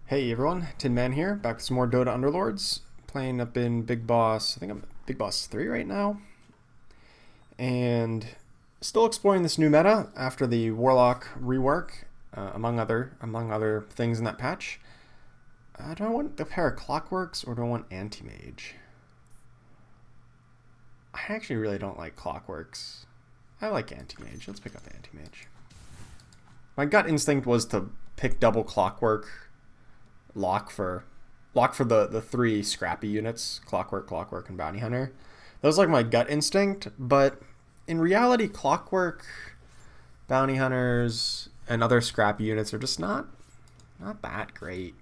Hey everyone, Tin Man here, back with some more Dota Underlords, playing up in Big Boss. I think I'm at Big Boss 3 right now, and still exploring this new meta after the Warlock rework, among other things in that patch. Do I want the pair of Clockworks or do I want Anti-Mage? I actually really don't like Clockworks. I like Anti-Mage. Let's pick up Anti-Mage. My gut instinct was to pick double Clockwork lock for the three scrappy units, Clockwork, and Bounty Hunter. That was like my gut instinct, but in reality, Clockwork, Bounty Hunters, and other scrappy units are just not that great.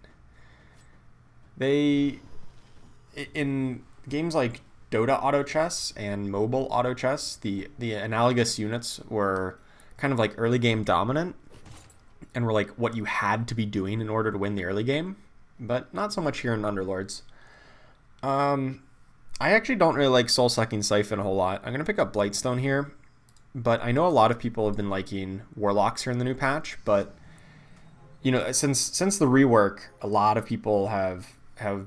They, in games like Dota Auto Chess and Mobile Auto Chess, the analogous units were kind of like early game dominant and were like what you had to be doing in order to win the early game, but not so much here in Underlords. I actually don't really like Soul Sucking Siphon a whole lot. I'm going to pick up Blightstone here, but I know a lot of people have been liking Warlocks here in the new patch, but you know, since the rework, a lot of people have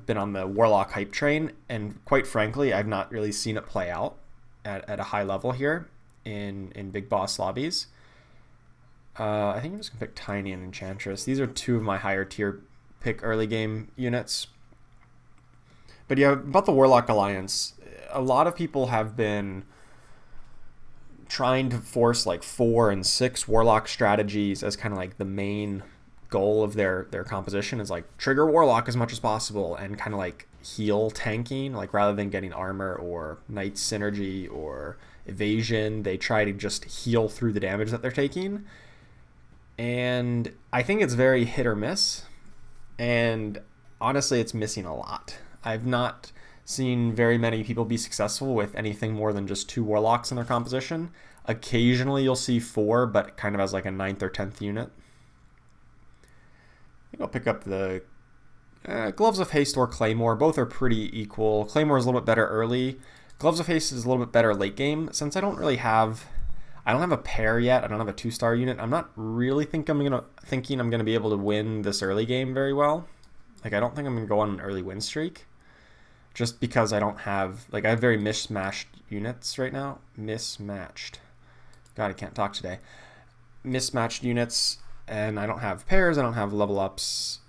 been on the Warlock hype train, and quite frankly, I've not really seen it play out at a high level here in Big Boss lobbies. I think I'm just going to pick Tiny and Enchantress. These are two of my higher tier pick early game units. But yeah, about the Warlock Alliance, a lot of people have been trying to force like 4 and 6 Warlock strategies as kind of like the main goal of their composition, is like trigger Warlock as much as possible and kind of like heal tanking, like rather than getting armor or Knight synergy or evasion, they try to just heal through the damage that they're taking. And I think it's very hit or miss, and honestly it's missing a lot. I've not seen very many people be successful with anything more than just 2 Warlocks in their composition. Occasionally you'll see 4, but kind of as like a 9th or 10th unit. I think I'll pick up the Gloves of Haste or Claymore. Both are pretty equal. Claymore is a little bit better early. Gloves of Haste is a little bit better late game. Since I don't have a pair yet. I don't have a 2-star unit. I'm not really thinking I'm gonna be able to win this early game very well. Like, I don't think I'm gonna go on an early win streak, just because I don't have, like, I have very mismatched units right now. Mismatched. God, I can't talk today. Mismatched units, and I don't have pairs. I don't have level ups.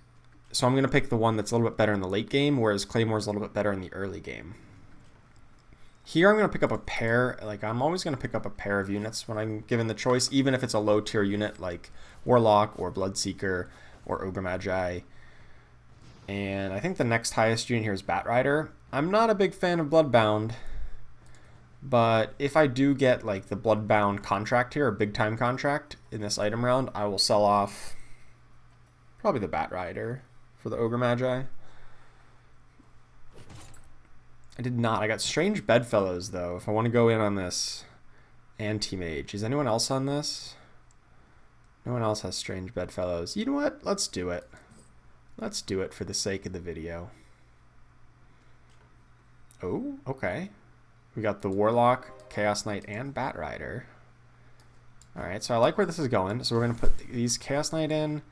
So I'm gonna pick the one that's a little bit better in the late game, whereas Claymore's a little bit better in the early game. Here I'm going to pick up a pair. Like, I'm always going to pick up a pair of units when I'm given the choice, even if it's a low tier unit like Warlock or Bloodseeker or Ogre Magi. And I think the next highest unit here is Batrider. I'm not a big fan of Bloodbound, but if I do get like the Bloodbound contract here, a big time contract in this item round, I will sell off probably the Batrider for the Ogre Magi. I did not. I got Strange Bedfellows, though, if I want to go in on this Anti-Mage. Is anyone else on this? No one else has Strange Bedfellows. You know what? Let's do it. Let's do it for the sake of the video. Oh, okay. We got the Warlock, Chaos Knight, and Batrider. Alright, so I like where this is going. So we're going to put these Chaos Knight in.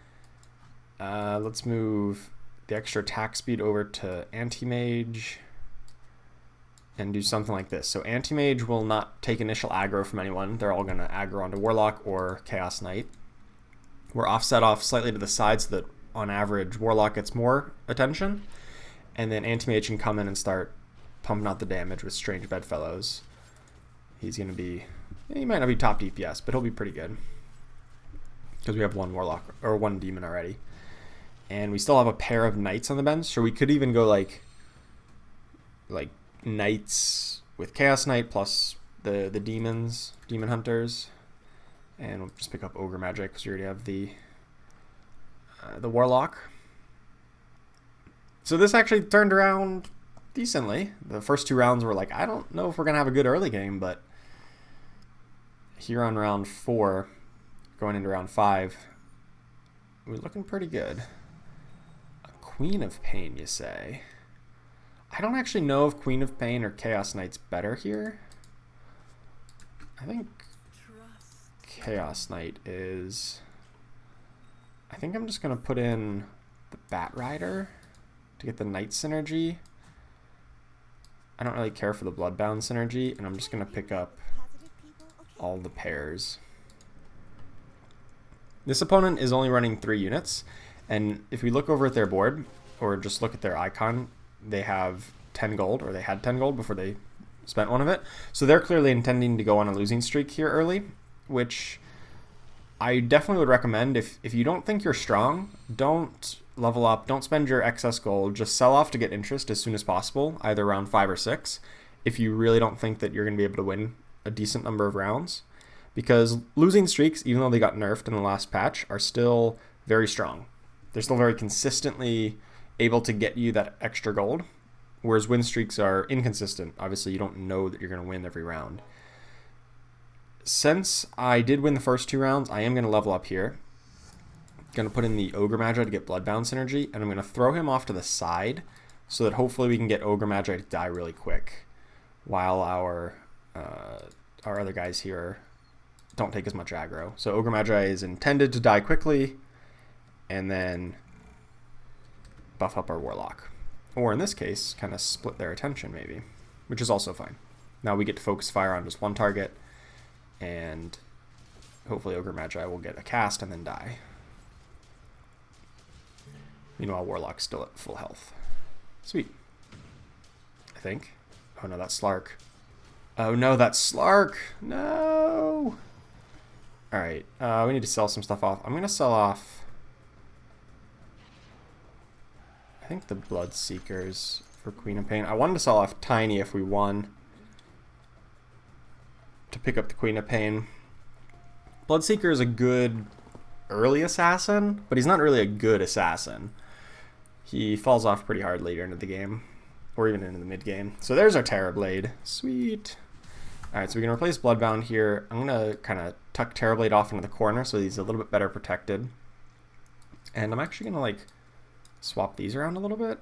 Let's move the extra attack speed over to Anti-Mage and do something like this. So Anti-Mage will not take initial aggro from anyone. They're all going to aggro onto Warlock or Chaos Knight. We're offset off slightly to the side so that on average Warlock gets more attention. And then Anti-Mage can come in and start pumping out the damage with Strange Bedfellows. He's going to be, he might not be top DPS, but he'll be pretty good, because we have one Warlock or one Demon already. And we still have a pair of Knights on the bench, so we could even go like Knights with Chaos Knight plus the Demonhunters, and we'll just pick up Ogre Magic because we already have the Warlock. So this actually turned around decently. The first 2 rounds were like, I don't know if we're gonna have a good early game, but here on round 4, going into round 5, we're looking pretty good. A Queen of Pain, you say? I don't actually know if Queen of Pain or Chaos Knight's better here. I think Chaos Knight is... I think I'm just going to put in the Bat Rider to get the Knight synergy. I don't really care for the Bloodbound synergy, and I'm just going to pick up all the pairs. This opponent is only running 3 units, and if we look over at their board, or just look at their icon, they have 10 gold, or they had 10 gold before they spent one of it. So they're clearly intending to go on a losing streak here early, which I definitely would recommend. If you don't think you're strong, don't level up, don't spend your excess gold, just sell off to get interest as soon as possible, either round 5 or 6, if you really don't think that you're going to be able to win a decent number of rounds. Because losing streaks, even though they got nerfed in the last patch, are still very strong. They're still very consistently able to get you that extra gold, whereas win streaks are inconsistent. Obviously, you don't know that you're going to win every round. Since I did win the first 2 rounds, I am going to level up here. Going to put in the Ogre Magi to get Bloodbound synergy, and I'm going to throw him off to the side so that hopefully we can get Ogre Magi to die really quick, while our other guys here don't take as much aggro. So Ogre Magi is intended to die quickly, and then buff up our Warlock. Or in this case, kind of split their attention maybe, which is also fine. Now we get to focus fire on just one target, and hopefully Ogre Magi will get a cast and then die. Meanwhile, Warlock's still at full health. Sweet. I think. Oh no, that's Slark. Oh no, that's Slark! No! Alright, we need to sell some stuff off. I'm going to sell off, I think, the Bloodseekers for Queen of Pain. I wanted to sell off Tiny if we won, to pick up the Queen of Pain. Bloodseeker is a good early assassin, but he's not really a good assassin. He falls off pretty hard later into the game, or even into the mid game. So there's our Terrorblade. Sweet. Alright, so we can replace Bloodbound here. I'm going to kind of tuck Terrorblade off into the corner so he's a little bit better protected. And I'm actually going to like swap these around a little bit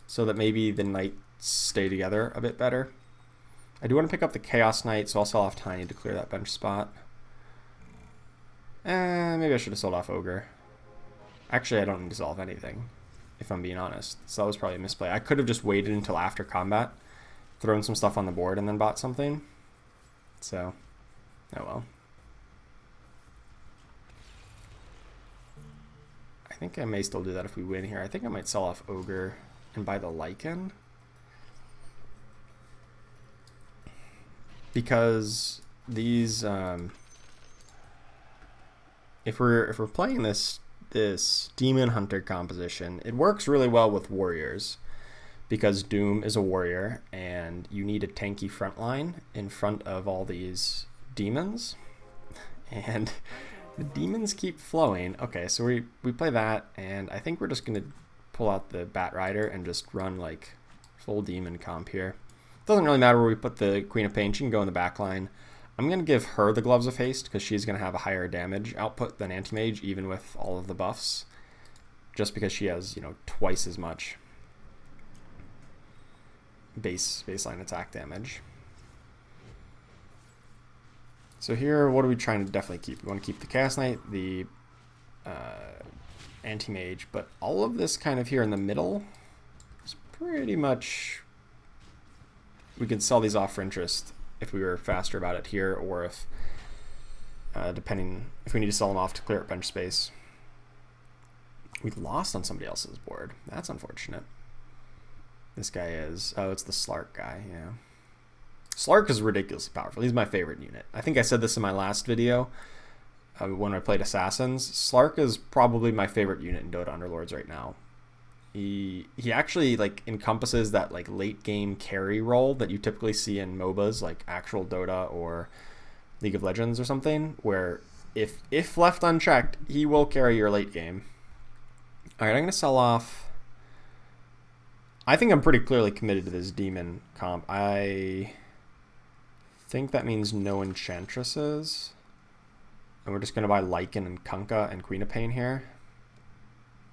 so that maybe the Knights stay together a bit better. I do want to pick up the Chaos Knight, so I'll sell off Tiny to clear that bench spot. Maybe I should have sold off Ogre. Actually, I don't need to solve anything, if I'm being honest. So that was probably a misplay. I could have just waited until after combat, thrown some stuff on the board, and then bought something. So, oh well. I think I may still do that if we win here. I think I might sell off Ogre and buy the Lycan. Because these, if we're playing this Demon Hunter composition, it works really well with warriors, because Doom is a warrior and you need a tanky front line in front of all these demons, and the demons keep flowing. Okay, so we play that, and I think we're just gonna pull out the Bat Rider and just run like full demon comp here. Doesn't really matter where we put the Queen of Pain. She can go in the back line. I'm going to give her the Gloves of Haste because she's going to have a higher damage output than Anti-Mage, even with all of the buffs, just because she has, you know, twice as much baseline attack damage. So here, what are we trying to definitely keep? We want to keep the Chaos Knight, the Anti-Mage, but all of this kind of here in the middle is pretty much... We could sell these off for interest if we were faster about it here, or if, depending, if we need to sell them off to clear up bench space. We lost on somebody else's board. That's unfortunate. This guy is, oh, it's the Slark guy, yeah. Slark is ridiculously powerful. He's my favorite unit. I think I said this in my last video when I played Assassins. Slark is probably my favorite unit in Dota Underlords right now. He actually like encompasses that like late game carry role that you typically see in MOBAs like actual Dota or League of Legends or something, where if left unchecked, he will carry your late game. Alright, I'm going to sell off... I think I'm pretty clearly committed to this demon comp. I think that means no enchantresses. And we're just going to buy Lycan and Kunkka and Queen of Pain here.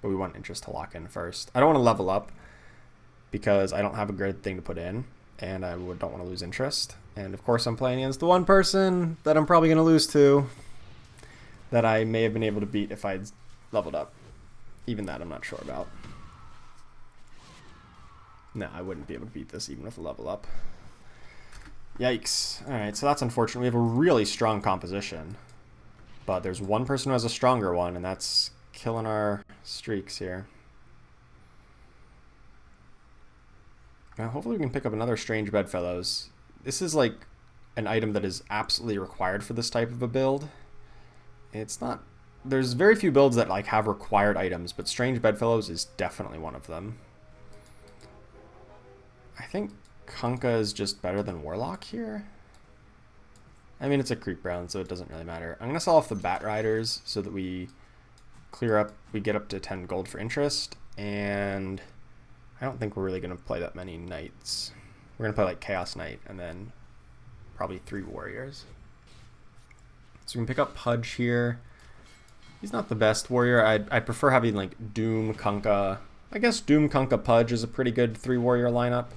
But we want interest to lock in first. I don't want to level up because I don't have a good thing to put in, and I don't want to lose interest. And of course I'm playing against the one person that I'm probably going to lose to, that I may have been able to beat if I'd leveled up. Even that I'm not sure about. No, I wouldn't be able to beat this even with a level up. Yikes. Alright, so that's unfortunate. We have a really strong composition. But there's one person who has a stronger one, and that's killing our streaks here. Now, hopefully we can pick up another strange bedfellows. This is like an item that is absolutely required for this type of a build. It's not... There's very few builds that like have required items, but strange bedfellows is definitely one of them. I think Kunkka is just better than Warlock here. I mean, it's a creep round, so it doesn't really matter. I'm going to sell off the Bat Riders so that we clear up, we get up to 10 gold for interest, and I don't think we're really going to play that many knights. We're going to play like Chaos Knight, and then probably 3 warriors. So we can pick up Pudge here. He's not the best warrior. I'd prefer having like Doom, Kunkka. I guess Doom, Kunkka, Pudge is a pretty good 3 warrior lineup.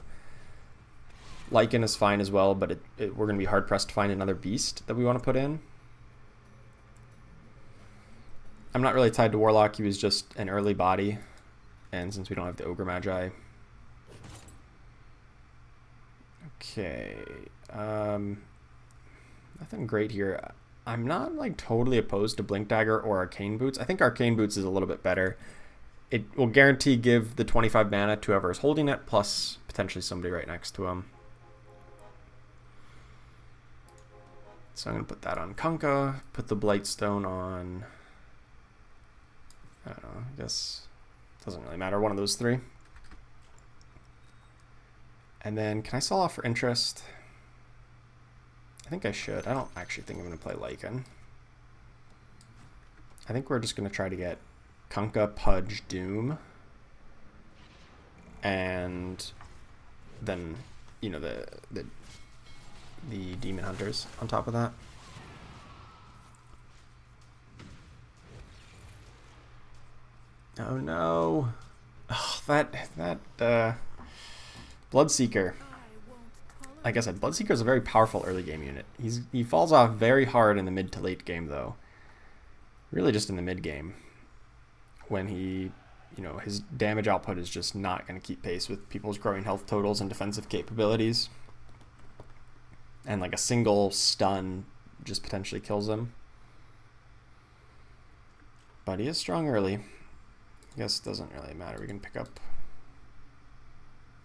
Lycan is fine as well, but we're going to be hard-pressed to find another beast that we want to put in. I'm not really tied to Warlock. He was just an early body. And since we don't have the Ogre Magi. Okay. Nothing great here. I'm not like totally opposed to Blink Dagger or Arcane Boots. I think Arcane Boots is a little bit better. It will guarantee give the 25 mana to whoever is holding it, plus potentially somebody right next to him. So I'm going to put that on Kunkka, put the Blightstone on, I don't know, I guess it doesn't really matter, one of those 3. And then can I sell off for interest? I think I should. I don't actually think I'm going to play Lycan. I think we're just going to try to get Kunkka, Pudge, Doom, and then, you know, the Demonhunters on top of that. Oh no. Oh, that Bloodseeker. Like I said, Bloodseeker is a very powerful early game unit. He falls off very hard in the mid to late game though. Really just in the mid game. When he, you know, his damage output is just not going to keep pace with people's growing health totals and defensive capabilities. And like a single stun just potentially kills him. But he is strong early. I guess it doesn't really matter. We can pick up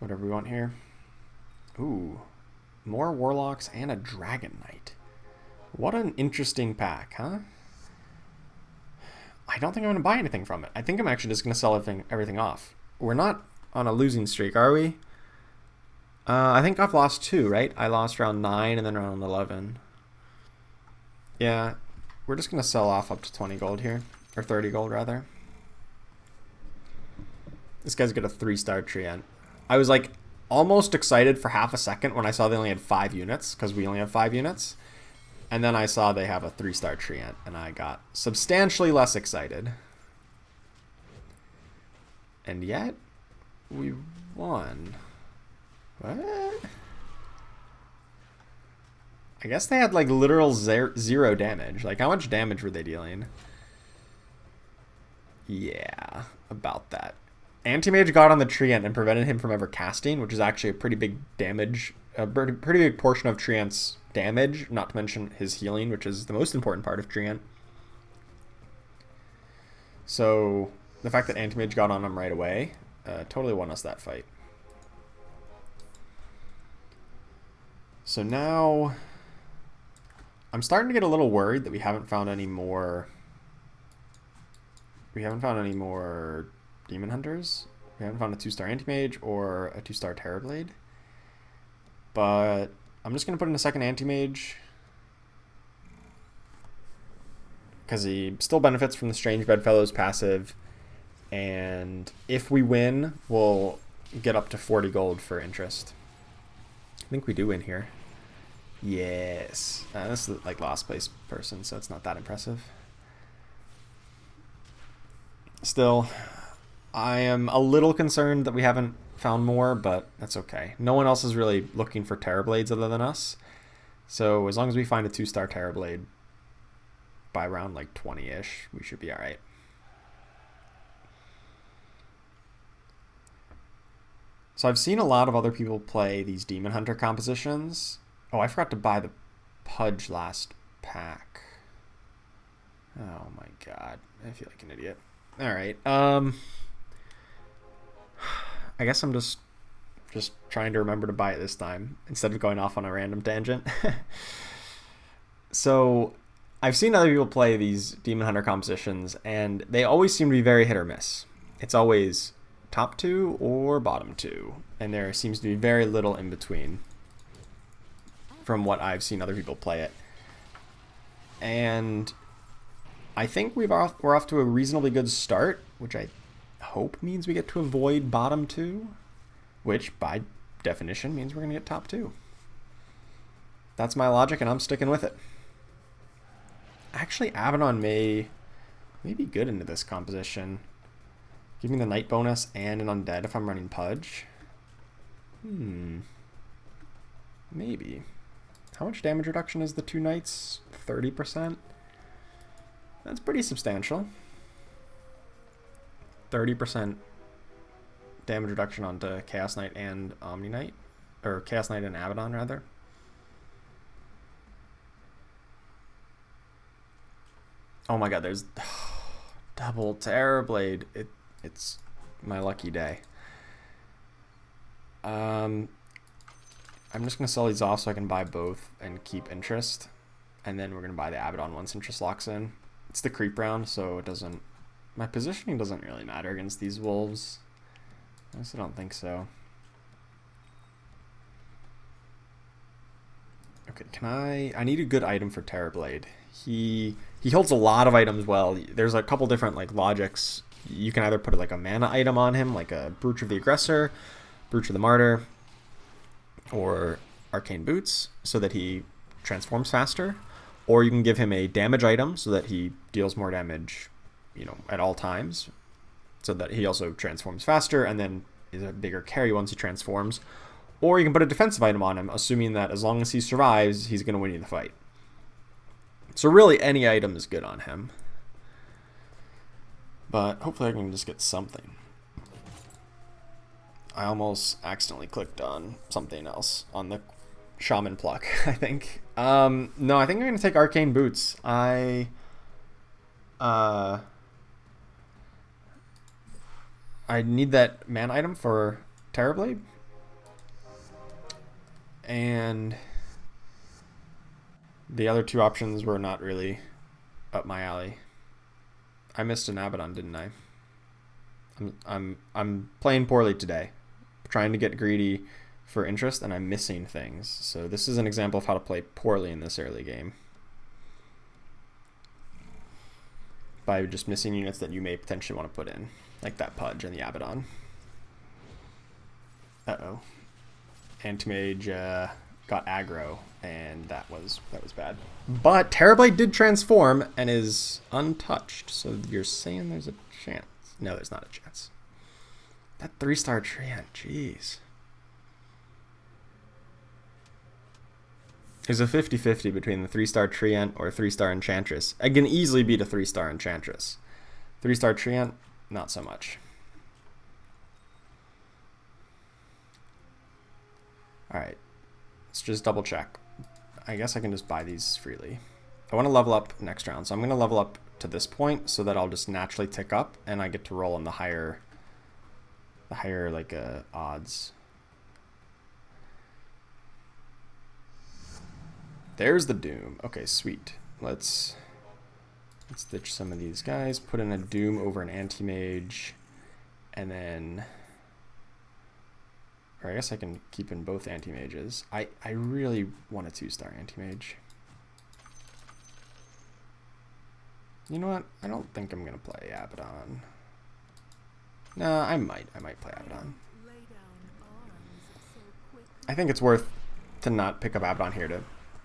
whatever we want here. Ooh, more Warlocks and a Dragon Knight. What an interesting pack, huh? I don't think I'm going to buy anything from it. I think I'm actually just going to sell everything off. We're not on a losing streak, are we? I think I've lost 2, right? I lost round 9 and then round 11. Yeah, we're just going to sell off up to 20 gold here. Or 30 gold, rather. This guy's got a 3-star Treant. I was like almost excited for half a second when I saw they only had 5 units, because we only have 5 units. And then I saw they have a 3-star Treant, and I got substantially less excited. And yet, we won. What? I guess they had like literal 0 damage. Like, how much damage were they dealing? Yeah, about that. Anti-Mage got on the Treant and prevented him from ever casting, which is actually a pretty big damage, a pretty big portion of Treant's damage, not to mention his healing, which is the most important part of Treant. So the fact that Anti-Mage got on him right away totally won us that fight. So now I'm starting to get a little worried that we haven't found any more. We haven't found any more Demonhunters. We haven't found a 2-star Anti-Mage or a 2-star Terrorblade. But I'm just going to put in a second Anti-Mage, because he still benefits from the Strange Bedfellows passive. And if we win, we'll get up to 40 gold for interest. I think we do win here. Yes. This is like last place person, so it's not that impressive. Still, I am a little concerned that we haven't found more, but that's okay. No one else is really looking for Terrorblades other than us. So as long as we find a 2-star Terrorblade by around like 20-ish, we should be alright. So So I've seen a lot of other people play these Demon Hunter compositions. Oh, I forgot to buy the Pudge last pack. Oh my god. I feel like an idiot. Alright. I guess I'm just trying to remember to buy it this time instead of going off on a random tangent. So I've seen other people play these Demon Hunter compositions, and they always seem to be very hit or miss. It's always top 2 or bottom 2, and there seems to be very little in between from what I've seen other people play it. And I think we're off to a reasonably good start, which I hope means we get to avoid bottom 2, which by definition means we're going to get top 2. That's my logic, and I'm sticking with it. Actually, Abaddon may be good into this composition. Give me the Knight bonus and an Undead if I'm running Pudge. Maybe. How much damage reduction is the 2 Knights? 30%? That's pretty substantial. 30% damage reduction onto Chaos Knight and Omni Knight. Or Chaos Knight and Abaddon, rather. Oh my god, there's double Terrorblade. It's my lucky day. I'm just going to sell these off so I can buy both and keep interest. And then we're going to buy the Abaddon once interest locks in. It's the creep round, so it doesn't... My positioning doesn't really matter against these wolves. I also don't think so. Okay, can I need a good item for Terrorblade. He holds a lot of items well. There's a couple different like logics. You can either put like a mana item on him, like a Brooch of the Aggressor, Brooch of the Martyr, or Arcane Boots, so that he transforms faster. Or you can give him a damage item so that he deals more damage, you know, at all times, so that he also transforms faster and then is a bigger carry once he transforms. Or you can put a defensive item on him, assuming that as long as he survives, he's going to win you the fight. So really, any item is good on him. But hopefully I can just get something. I almost accidentally clicked on something else on the Shaman Pluck, I think. No, I think I'm going to take Arcane Boots. I need that mana item for Terrorblade. And the other two options were not really up my alley. I missed an Abaddon, didn't I? I'm playing poorly today. Trying to get greedy for interest, and I'm missing things. So this is an example of how to play poorly in this early game. By just missing units that you may potentially want to put in. Like that Pudge and the Abaddon. Uh-oh. Anti-Mage got aggro, and that was bad. But Terrorblade did transform and is untouched, so you're saying there's a chance. No, there's not a chance. That 3-star Treant, jeez. There's a 50-50 between the 3-star Treant or 3-star Enchantress. I can easily beat a 3-star Enchantress. 3-star Treant, not so much. Alright, let's just double check. I guess I can just buy these freely. I want to level up next round, so I'm going to level up to this point so that I'll just naturally tick up and I get to roll on the higher like odds. There's the Doom. Okay, sweet. Let's ditch some of these guys, put in a Doom over an Anti-Mage, and then... Or I guess I can keep in both Anti-Mages. I really want a 2-star Anti-Mage. You know what? I don't think I'm going to play Abaddon. Nah, I might play Abaddon. I think it's worth to not pick up Abaddon here to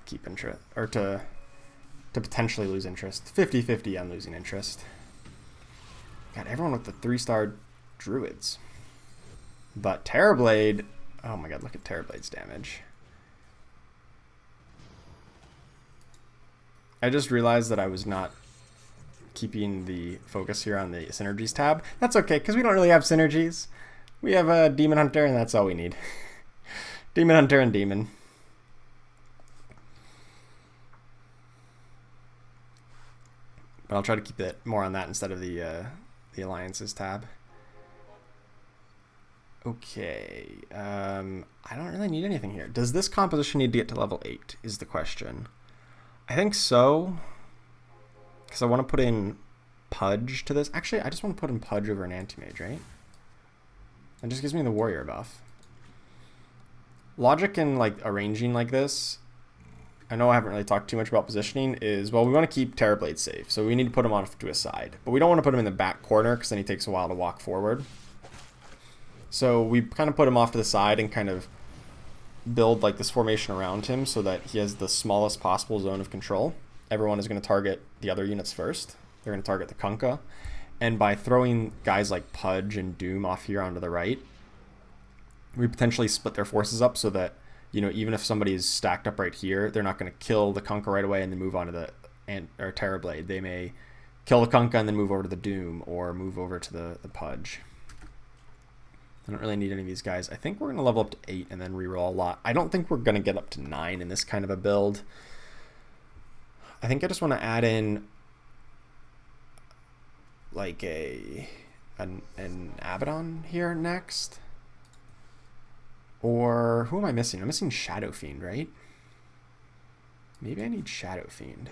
keep interest, or to potentially lose interest. 50-50 on losing interest. God, everyone with the 3-star Druids. But Terrorblade, oh my god, look at Terrorblade's damage. I just realized that I was not keeping the focus here on the synergies tab. That's okay, because we don't really have synergies. We have a Demon Hunter, and that's all we need. Demon Hunter and Demon. But I'll try to keep it more on that instead of the Alliances tab. Okay. I don't really need anything here. Does this composition need to get to level 8 is the question. I think so. Because I want to put in Pudge to this. Actually, I just want to put in Pudge over an Anti-Mage, right? It just gives me the warrior buff. Logic in like arranging like this, I know I haven't really talked too much about positioning, is, well, we want to keep Terrorblade safe. So we need to put him off to a side. But we don't want to put him in the back corner because then he takes a while to walk forward. So we kind of put him off to the side and kind of build like this formation around him so that he has the smallest possible zone of control. Everyone is going to target the other units first. They're going to target the Kunkka. And by throwing guys like Pudge and Doom off here onto the right, we potentially split their forces up so that, you know, even if somebody is stacked up right here, they're not going to kill the Kunkka right away and then move on to the Terrorblade. They may kill the Kunkka and then move over to the Doom or move over to the Pudge. I don't really need any of these guys. I think we're going to level up to 8 and then reroll a lot. I don't think we're going to get up to 9 in this kind of a build. I think I just want to add in like an Abaddon here next. Or who am I missing? I'm missing Shadow Fiend, right? Maybe I need Shadow Fiend.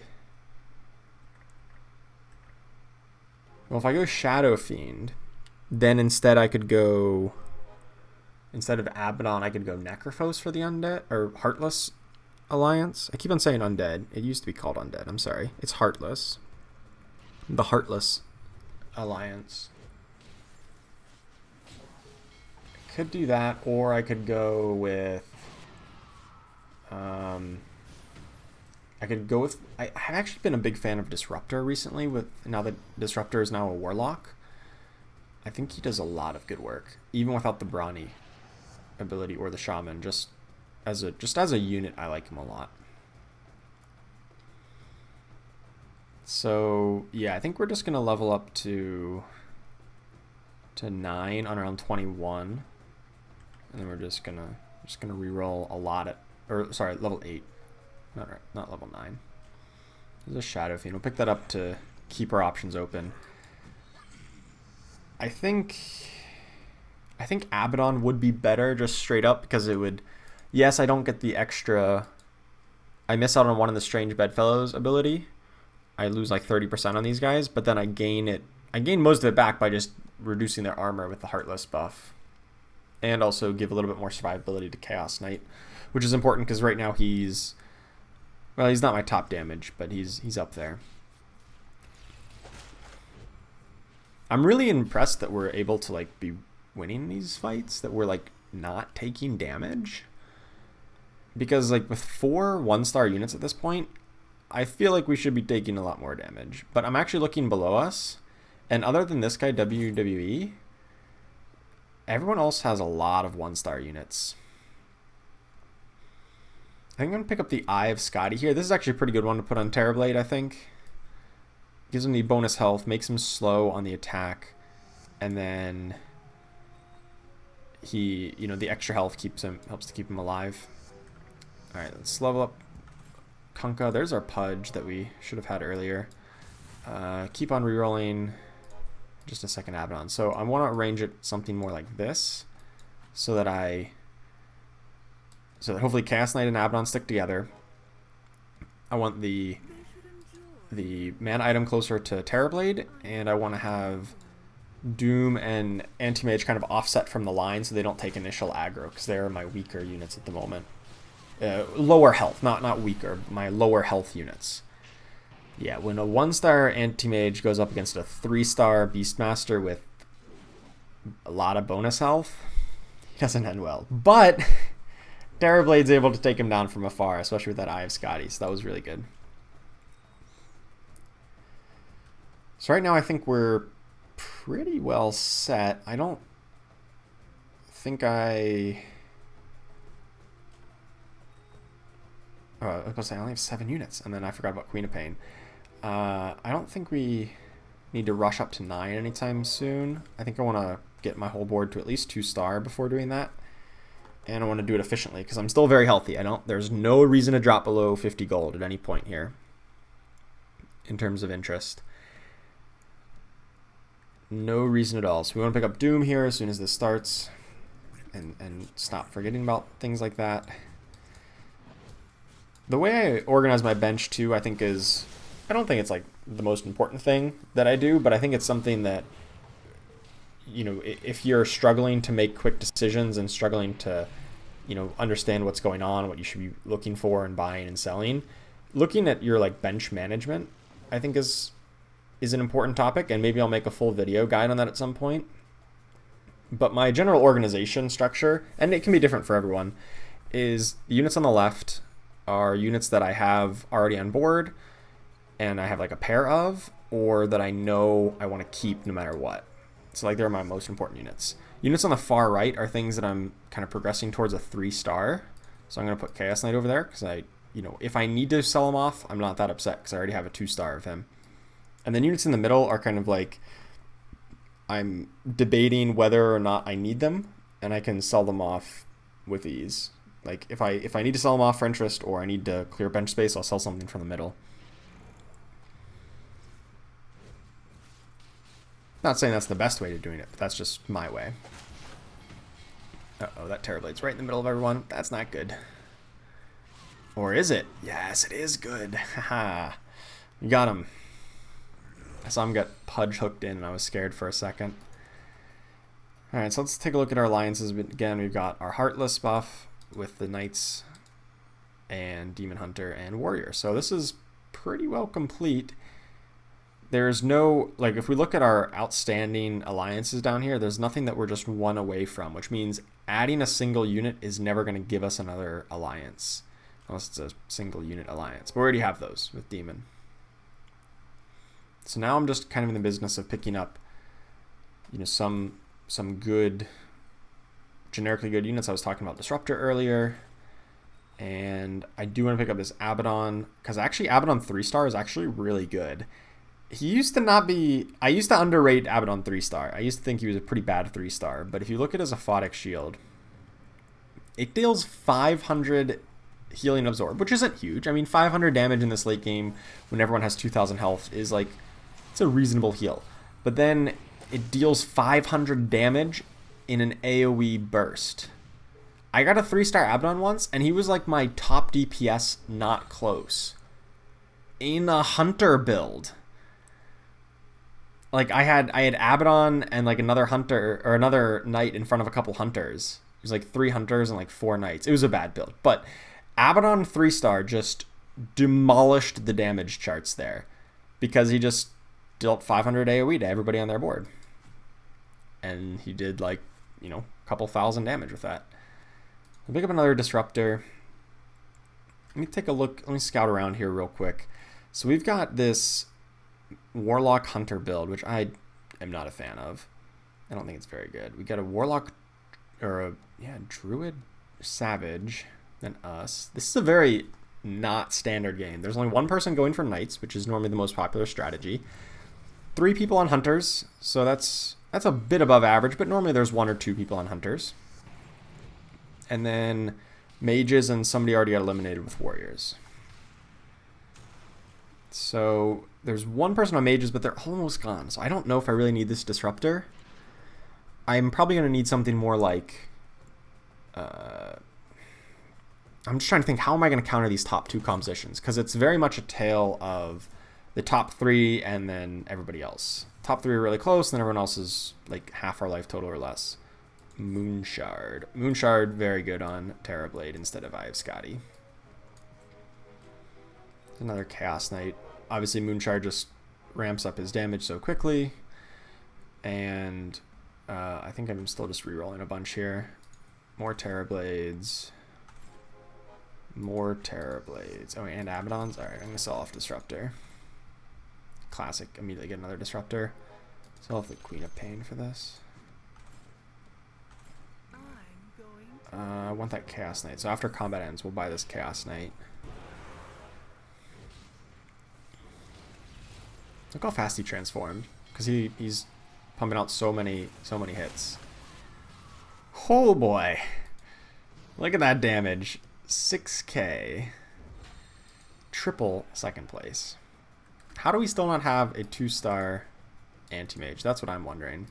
Well, if I go Shadow Fiend, then instead I could go, instead of Abaddon, I could go Necrophos for the Undead, or Heartless Alliance. I keep on saying Undead. It used to be called Undead. I'm sorry. It's Heartless. The Heartless Alliance. Could do that, or I could go with I've actually been a big fan of Disruptor recently, with now that Disruptor is now a Warlock. I think he does a lot of good work, even without the Brawny ability or the Shaman. Just as a unit, I like him a lot. So yeah, I think we're just gonna level up to 9 on around 21. And then we're just gonna reroll a lot at, or sorry, level 8, not level 9. There's a Shadow Fiend. We'll pick that up to keep our options open. I think Abaddon would be better just straight up because it would. Yes, I don't get the extra. I miss out on one of the Strange Bedfellows ability. I lose like 30% on these guys, but then I gain it. I gain most of it back by just reducing their armor with the Heartless buff. And also give a little bit more survivability to Chaos Knight, which is important because right now he's not my top damage, but he's up there. I'm really impressed that we're able to like be winning these fights, that we're like not taking damage. Because like with 4 1-star units at this point, I feel like we should be taking a lot more damage. But I'm actually looking below us, and other than this guy WWE, everyone else has a lot of 1-star units. I think I'm going to pick up the Eye of Scotty here. This is actually a pretty good one to put on Terrorblade, I think. Gives him the bonus health, makes him slow on the attack, and then he, you know, the extra health helps to keep him alive. Alright, let's level up Kunkka. There's our Pudge that we should have had earlier. Keep on rerolling. Just a second Abaddon. So I want to arrange it something more like this, so that hopefully Chaos Knight and Abaddon stick together. I want the mana item closer to Terrorblade, and I want to have Doom and Anti-Mage kind of offset from the line so they don't take initial aggro, because they're my weaker units at the moment. Lower health, not weaker, my lower health units. Yeah, when a 1-star Anti-Mage goes up against a 3-star Beastmaster with a lot of bonus health, he doesn't end well. But Terrorblade's able to take him down from afar, especially with that Eye of Scotty, so that was really good. So right now I think we're pretty well set. I don't think I was going to say I only have 7 units, and then I forgot about Queen of Pain. I don't think we need to rush up to 9 anytime soon. I think I want to get my whole board to at least 2-star before doing that. And I want to do it efficiently because I'm still very healthy. There's no reason to drop below 50 gold at any point here in terms of interest. No reason at all. So we want to pick up Doom here as soon as this starts and stop forgetting about things like that. The way I organize my bench too, I think is, I don't think it's like the most important thing that I do, but I think it's something that, you know, if you're struggling to make quick decisions and struggling to, you know, understand what's going on, what you should be looking for and buying and selling, looking at your like bench management, I think is an important topic, and maybe I'll make a full video guide on that at some point. But my general organization structure, and it can be different for everyone, is the units on the left are units that I have already on board and I have like a pair of, or that I know I want to keep no matter what. So like they're my most important units. Units on the far right are things that I'm kind of progressing towards a 3-star. So I'm going to put Chaos Knight over there because you know, if I need to sell him off, I'm not that upset because I already have a 2-star of him. And then units in the middle are kind of like, I'm debating whether or not I need them, and I can sell them off with ease. Like if I need to sell them off for interest or I need to clear bench space, I'll sell something from the middle. Not saying that's the best way to doing it, but that's just my way. Uh-oh, that Terrorblade's right in the middle of everyone. That's not good. Or is it? Yes, it is good. Haha. You got him. I saw him get Pudge hooked in and I was scared for a second. Alright, so let's take a look at our alliances. Again, we've got our Heartless buff with the Knights and Demon Hunter and Warrior. So this is pretty well complete. There's no, like, if we look at our outstanding alliances down here, there's nothing that we're just one away from, which means adding a single unit is never going to give us another alliance. Unless it's a single unit alliance. But we already have those with Demon. So now I'm just kind of in the business of picking up, you know, some good, generically good units. I was talking about Disruptor earlier, and I do want to pick up this Abaddon, because actually Abaddon 3-star is actually really good. He used to not be, I used to underrate Abaddon 3-star. I used to think he was a pretty bad 3-star, but if you look at his Aphotic Shield, it deals 500 healing absorb, which isn't huge. I mean, 500 damage in this late game when everyone has 2,000 health is like, it's a reasonable heal. But then it deals 500 damage in an AoE burst. I got a 3-star Abaddon once, and he was like my top DPS, not close, in a Hunter build. Like I had Abaddon and like another Hunter or another Knight in front of a couple Hunters. It was like 3 Hunters and like 4 Knights. It was a bad build, but Abaddon 3-star just demolished the damage charts there because he just dealt 500 AoE to everybody on their board. And he did like, you know, a couple thousand damage with that. I'll pick up another Disruptor. Let me take a look. Let me scout around here real quick. So we've got this Warlock Hunter build, which I am not a fan of. I don't think it's very good. We got a Warlock or a Druid Savage than us. This is a very not standard game. There's only one person going for Knights, which is normally the most popular strategy. 3 people on Hunters, so that's a bit above average, but normally there's 1 or 2 people on Hunters. And then Mages, and somebody already got eliminated with Warriors. So there's 1 person on Mages, but they're almost gone. So I don't know if I really need this Disruptor. I'm probably going to need something more like... I'm just trying to think, how am I going to counter these top 2 compositions? Because it's very much a tale of the top 3 and then everybody else. Top 3 are really close, and then everyone else is like half our life total or less. Moonshard. Moonshard, very good on Terrorblade instead of Eye of Scotty. Another Chaos Knight. Obviously, Moonshard just ramps up his damage so quickly. And I think I'm still just rerolling a bunch here. More Terrorblades. More Terrorblades. Oh, and Abaddons. Alright, I'm going to sell off Disruptor. Classic. Immediately get another Disruptor. Sell off the Queen of Pain for this. I want that Chaos Knight. So after combat ends, we'll buy this Chaos Knight. Look how fast he transformed. Because he's pumping out so many hits. Oh boy. Look at that damage. 6k. Triple second place. How do we still not have a 2-star anti-mage? That's what I'm wondering.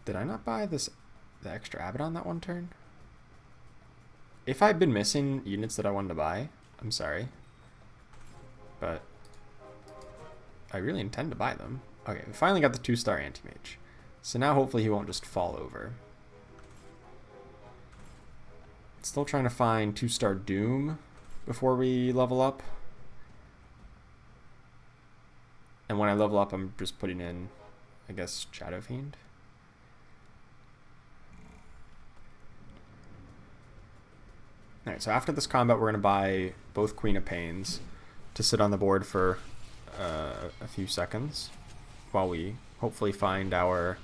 Did I not buy the extra Abaddon that one turn? If I've been missing units that I wanted to buy, I'm sorry. But I really intend to buy them. Okay, we finally got the 2-star anti-mage. So now hopefully he won't just fall over. Still trying to find 2-star Doom before we level up. And when I level up, I'm just putting in, I guess, Shadow Fiend. Alright, so after this combat, we're going to buy both Queen of Pains to sit on the board for a few seconds while we hopefully find our,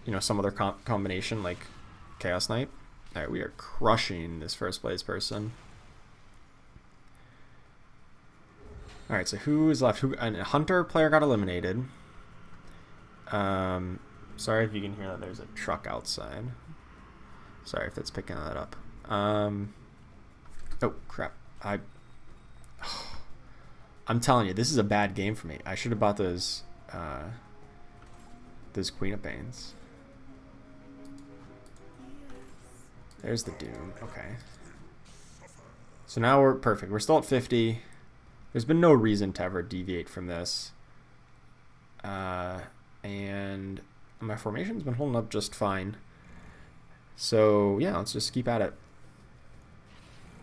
you know, some other combination like Chaos Knight. Alright, we are crushing this first place person. Alright, so who is left? A Hunter player got eliminated. Sorry if you can hear that there's a truck outside. Sorry if it's picking that up. Oh, crap. I'm telling you, this is a bad game for me. I should have bought those Queen of Pains. There's the Doom. Okay. So now we're perfect. We're still at 50. There's been no reason to ever deviate from this. And my formation's been holding up just fine. So, yeah, let's just keep at it.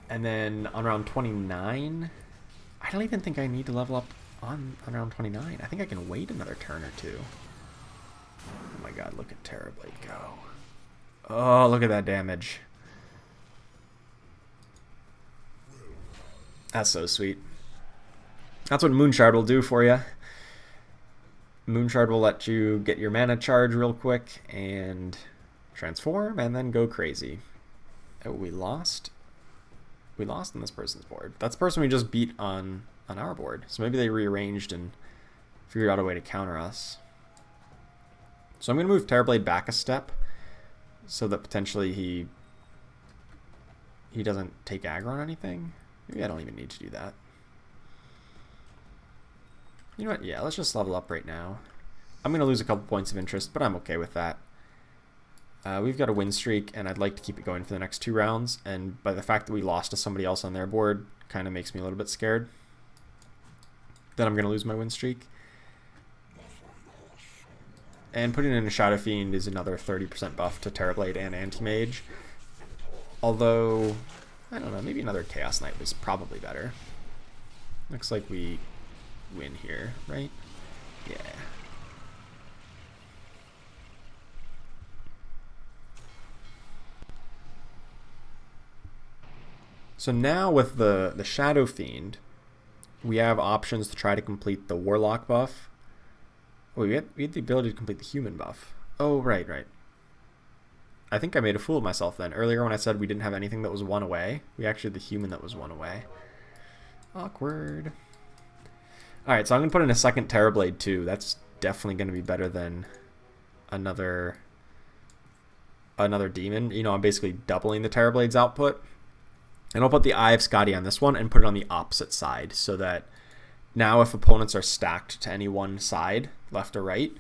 And then on round 29, I don't even think I need to level up on round 29. I think I can wait another turn or two. Oh my god, look at Terrorblade go. Oh, look at that damage. That's so sweet. That's what Moonshard will do for you. Moonshard will let you get your mana charge real quick and transform and then go crazy. Oh, we lost. We lost on this person's board. That's the person we just beat on our board. So maybe they rearranged and figured out a way to counter us. So I'm going to move Terrorblade back a step so that potentially he doesn't take aggro on anything. Maybe I don't even need to do that. You know what? Yeah, let's just level up right now. I'm going to lose a couple points of interest, but I'm okay with that. We've got a win streak, and I'd like to keep it going for the next 2 rounds. And by the fact that we lost to somebody else on their board, kind of makes me a little bit scared that I'm going to lose my win streak. And putting in a Shadow Fiend is another 30% buff to Terrorblade and Anti-Mage. Although, I don't know, maybe another Chaos Knight was probably better. Looks like we win here, right? Yeah. So now with the Shadow Fiend, we have options to try to complete the Warlock buff. Oh, we had the ability to complete the Human buff. Oh, right. I think I made a fool of myself then. Earlier when I said we didn't have anything that was 1 away, we actually had the Human that was 1 away. Awkward. Alright, so I'm going to put in a second Terrorblade too. That's definitely going to be better than another demon. You know, I'm basically doubling the Terrorblade's output. And I'll put the Eye of Skadi on this one and put it on the opposite side so that now if opponents are stacked to any one side, left or right,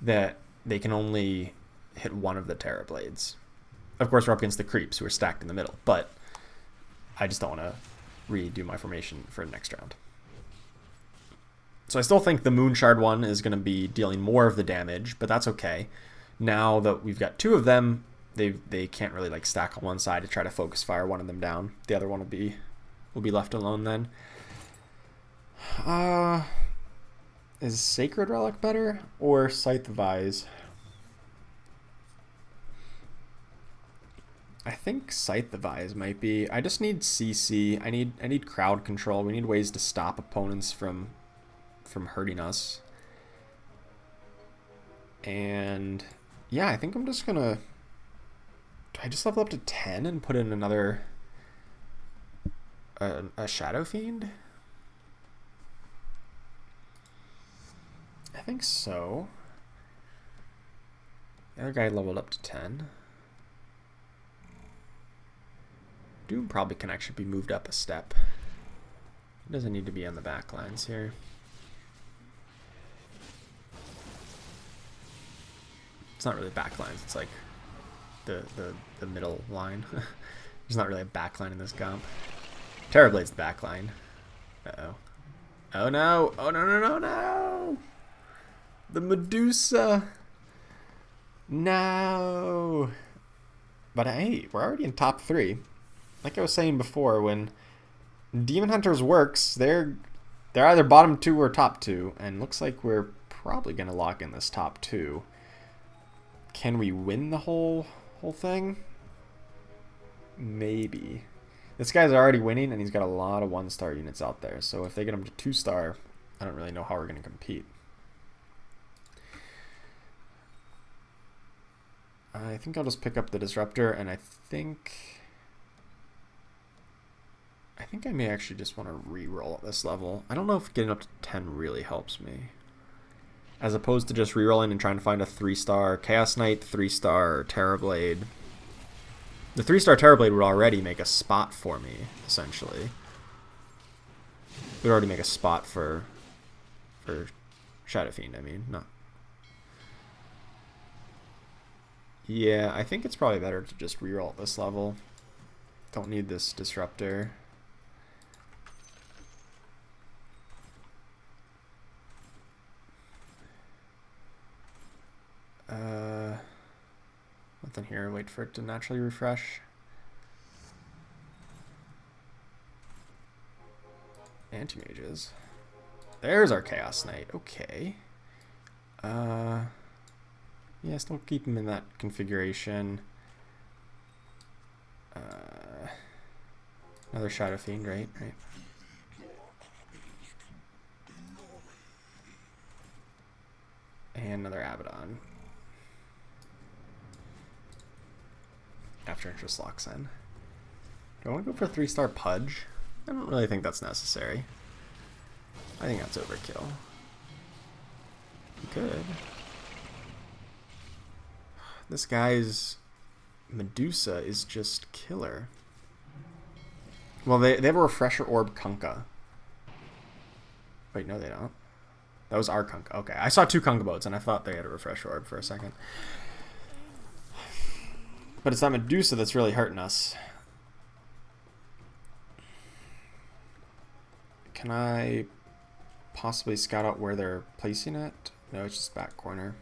that they can only hit one of the Terrorblades. Of course, we're up against the creeps who are stacked in the middle, but I just don't want to redo my formation for next round. So I still think the Moonshard one is going to be dealing more of the damage, but that's okay. Now that we've got 2 of them, they can't really like stack on one side to try to focus fire one of them down. The other one will be left alone then. Is Sacred Relic better or Scythe the Vise? I think Scythe the Vise might be. I just need CC. I need crowd control. We need ways to stop opponents from hurting us. And yeah, I think I'm just gonna. Do I just level up to 10 and put in another a Shadow Fiend? I think so. The other guy leveled up to 10. Doom probably can actually be moved up a step. It doesn't need to be on the back lines here. It's not really back lines, it's like the middle line. There's not really a back line in this comp. Terrorblade's the back line. Uh-oh. Oh no! Oh no no no no! The Medusa! No! But hey, we're already in top 3. Like I was saying before, when Demonhunters works, they're either bottom 2 or top 2, and looks like we're probably gonna lock in this top 2. Can we win the whole thing? Maybe. This guy's already winning, and he's got a lot of 1-star units out there. So if they get him to 2-star, I don't really know how we're going to compete. I think I'll just pick up the Disruptor, and I think I may actually just want to re-roll at this level. I don't know if getting up to 10 really helps me. As opposed to just re-rolling and trying to find a 3-star Chaos Knight, 3-star Terrorblade. The 3-star Terrorblade would already make a spot for me, essentially. It would already make a spot for Shadow Fiend, I mean. Not. Yeah, I think it's probably better to just reroll at this level. Don't need this Disruptor. Nothing here. Wait for it to naturally refresh. Anti-mages. There's our Chaos Knight. Okay. Yeah, still keep him in that configuration. Another Shadow Fiend, right? Right. And another Abaddon. After interest locks in. Do I want to go for a 3-star Pudge? I don't really think that's necessary. I think that's overkill. Good. This guy's Medusa is just killer. Well, they have a Refresher Orb Kunkka. Wait, no they don't. That was our Kunkka. Okay, I saw 2 Kunkka boats and I thought they had a Refresher Orb for a second. But it's that Medusa that's really hurting us. Can I possibly scout out where they're placing it? No, it's just back corner.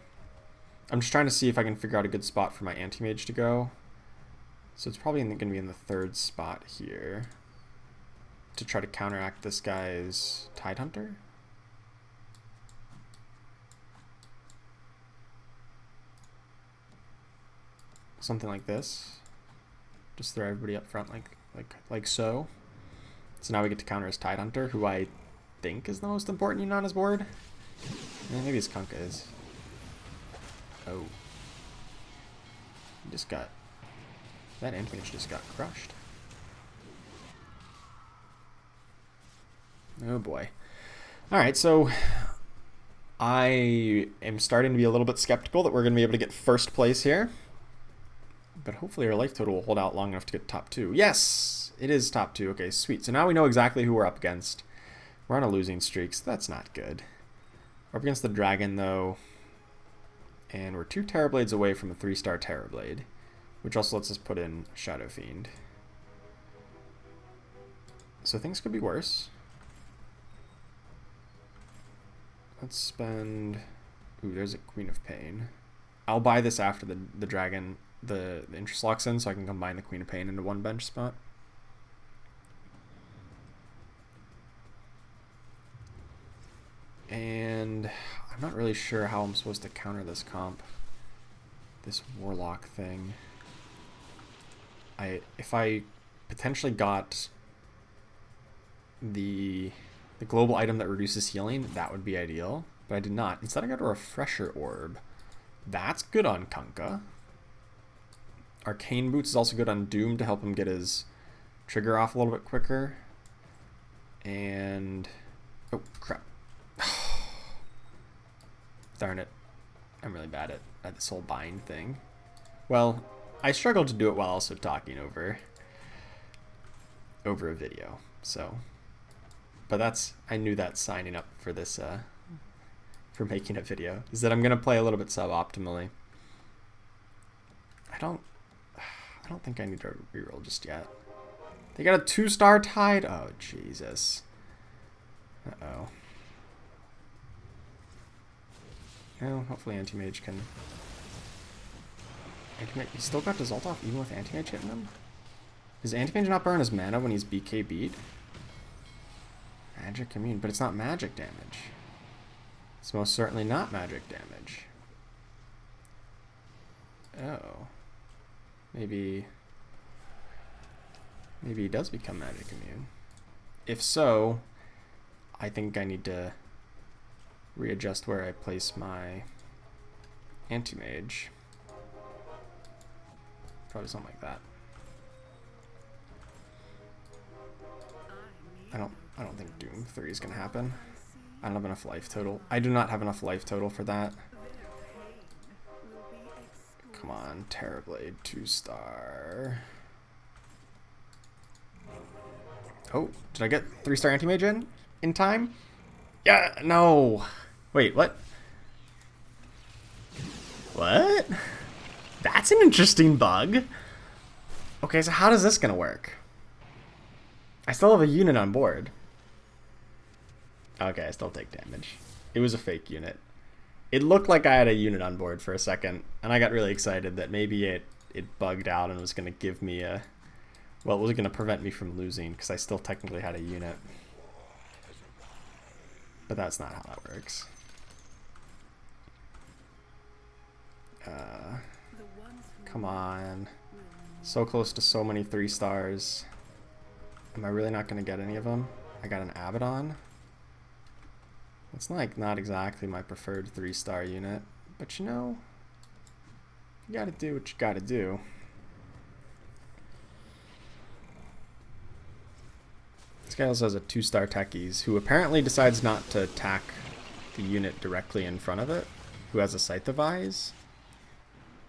I'm just trying to see if I can figure out a good spot for my anti-mage to go. So it's probably going to be in the 3rd spot here. To try to counteract this guy's Tidehunter. Something like this. Just throw everybody up front like so. So now we get to counter his Tidehunter, who I think is the most important unit on his board. Yeah, maybe his Kunkka is. Oh. He just got... That anti-mage just got crushed. Oh boy. Alright, so... I am starting to be a little bit skeptical that we're going to be able to get 1st place here. But hopefully our life total will hold out long enough to get top 2. Yes! It is top 2. Okay, sweet. So now we know exactly who we're up against. We're on a losing streak, so that's not good. We're up against the dragon, though. And we're 2 Terrorblades away from a 3-star Terrorblade. Which also lets us put in Shadow Fiend. So things could be worse. Let's spend... Ooh, there's a Queen of Pain. I'll buy this after the dragon... The interest locks in, so I can combine the Queen of Pain into 1 bench spot. And I'm not really sure how I'm supposed to counter this comp. This Warlock thing. If I potentially got the global item that reduces healing, that would be ideal. But I did not. Instead I got a Refresher Orb. That's good on Kunkka. Arcane Boots is also good on Doom to help him get his trigger off a little bit quicker. And... Oh, crap. Darn it. I'm really bad at this whole bind thing. Well, I struggle to do it while also talking over a video. So, but I knew that signing up for this, for making a video, is that I'm going to play a little bit suboptimally. I don't think I need to reroll just yet. They got a 2-star tide? Oh, Jesus. Uh-oh. Well, hopefully Anti-Mage can... Anti-Mage, he still got his ult off even with Anti-Mage hitting him? Does Anti-Mage not burn his mana when he's BKB'd? Magic immune, but it's not magic damage. It's most certainly not magic damage. Oh. Maybe he does become magic immune. If so, I think I need to readjust where I place my Anti-Mage. Probably something like that. I don't think Doom 3 is gonna happen. I don't have enough life total. I do not have enough life total for that. Come on, Terrorblade 2-star. Oh, did I get 3-star Anti-Mage in time? Yeah, no. Wait, what? What? That's an interesting bug. Okay, so how does this gonna work? I still have a unit on board. Okay, I still take damage. It was a fake unit. It looked like I had a unit on board for a second, and I got really excited that maybe it bugged out and was going to give me a... Well, it was going to prevent me from losing, because I still technically had a unit. But that's not how that works. Come on. So close to so many 3-stars. Am I really not going to get any of them? I got an Abaddon. It's like not exactly my preferred 3-star unit, but you know, you gotta do what you gotta do. This guy also has a 2-star techies who apparently decides not to attack the unit directly in front of it, who has a Scythe of Eyes.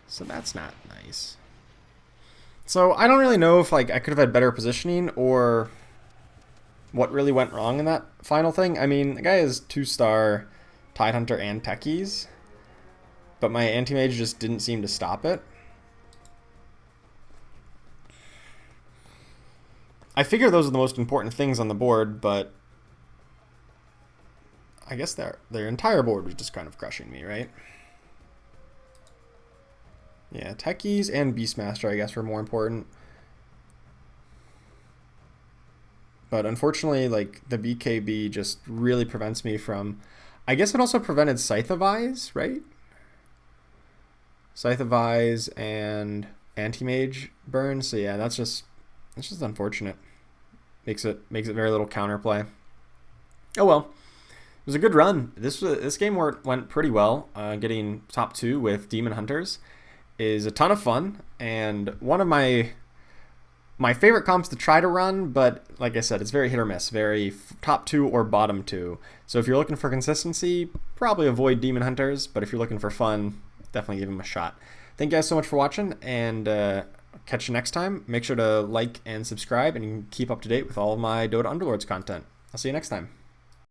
So that's not nice. So I don't really know if like I could have had better positioning or what really went wrong in that final thing. I mean, the guy has 2-star Tidehunter and techies, but my Anti-Mage just didn't seem to stop it. I figure those are the most important things on the board, but I guess their entire board was just kind of crushing me, right? Yeah, techies and Beastmaster, I guess, were more important. But unfortunately, like, the BKB just really prevents me from... I guess it also prevented Scythe of Eyes, right? Scythe of Eyes and Anti-Mage burn. So yeah, that's just unfortunate. Makes it very little counterplay. Oh well. It was a good run. This game went pretty well. Getting top 2 with Demonhunters is a ton of fun, and one of my favorite comps to try to run, but like I said, it's very hit or miss, very top 2 or bottom 2. So if you're looking for consistency, probably avoid Demonhunters, but if you're looking for fun, definitely give them a shot. Thank you guys so much for watching, and catch you next time. Make sure to like and subscribe, and you can keep up to date with all of my Dota Underlords content. I'll see you next time.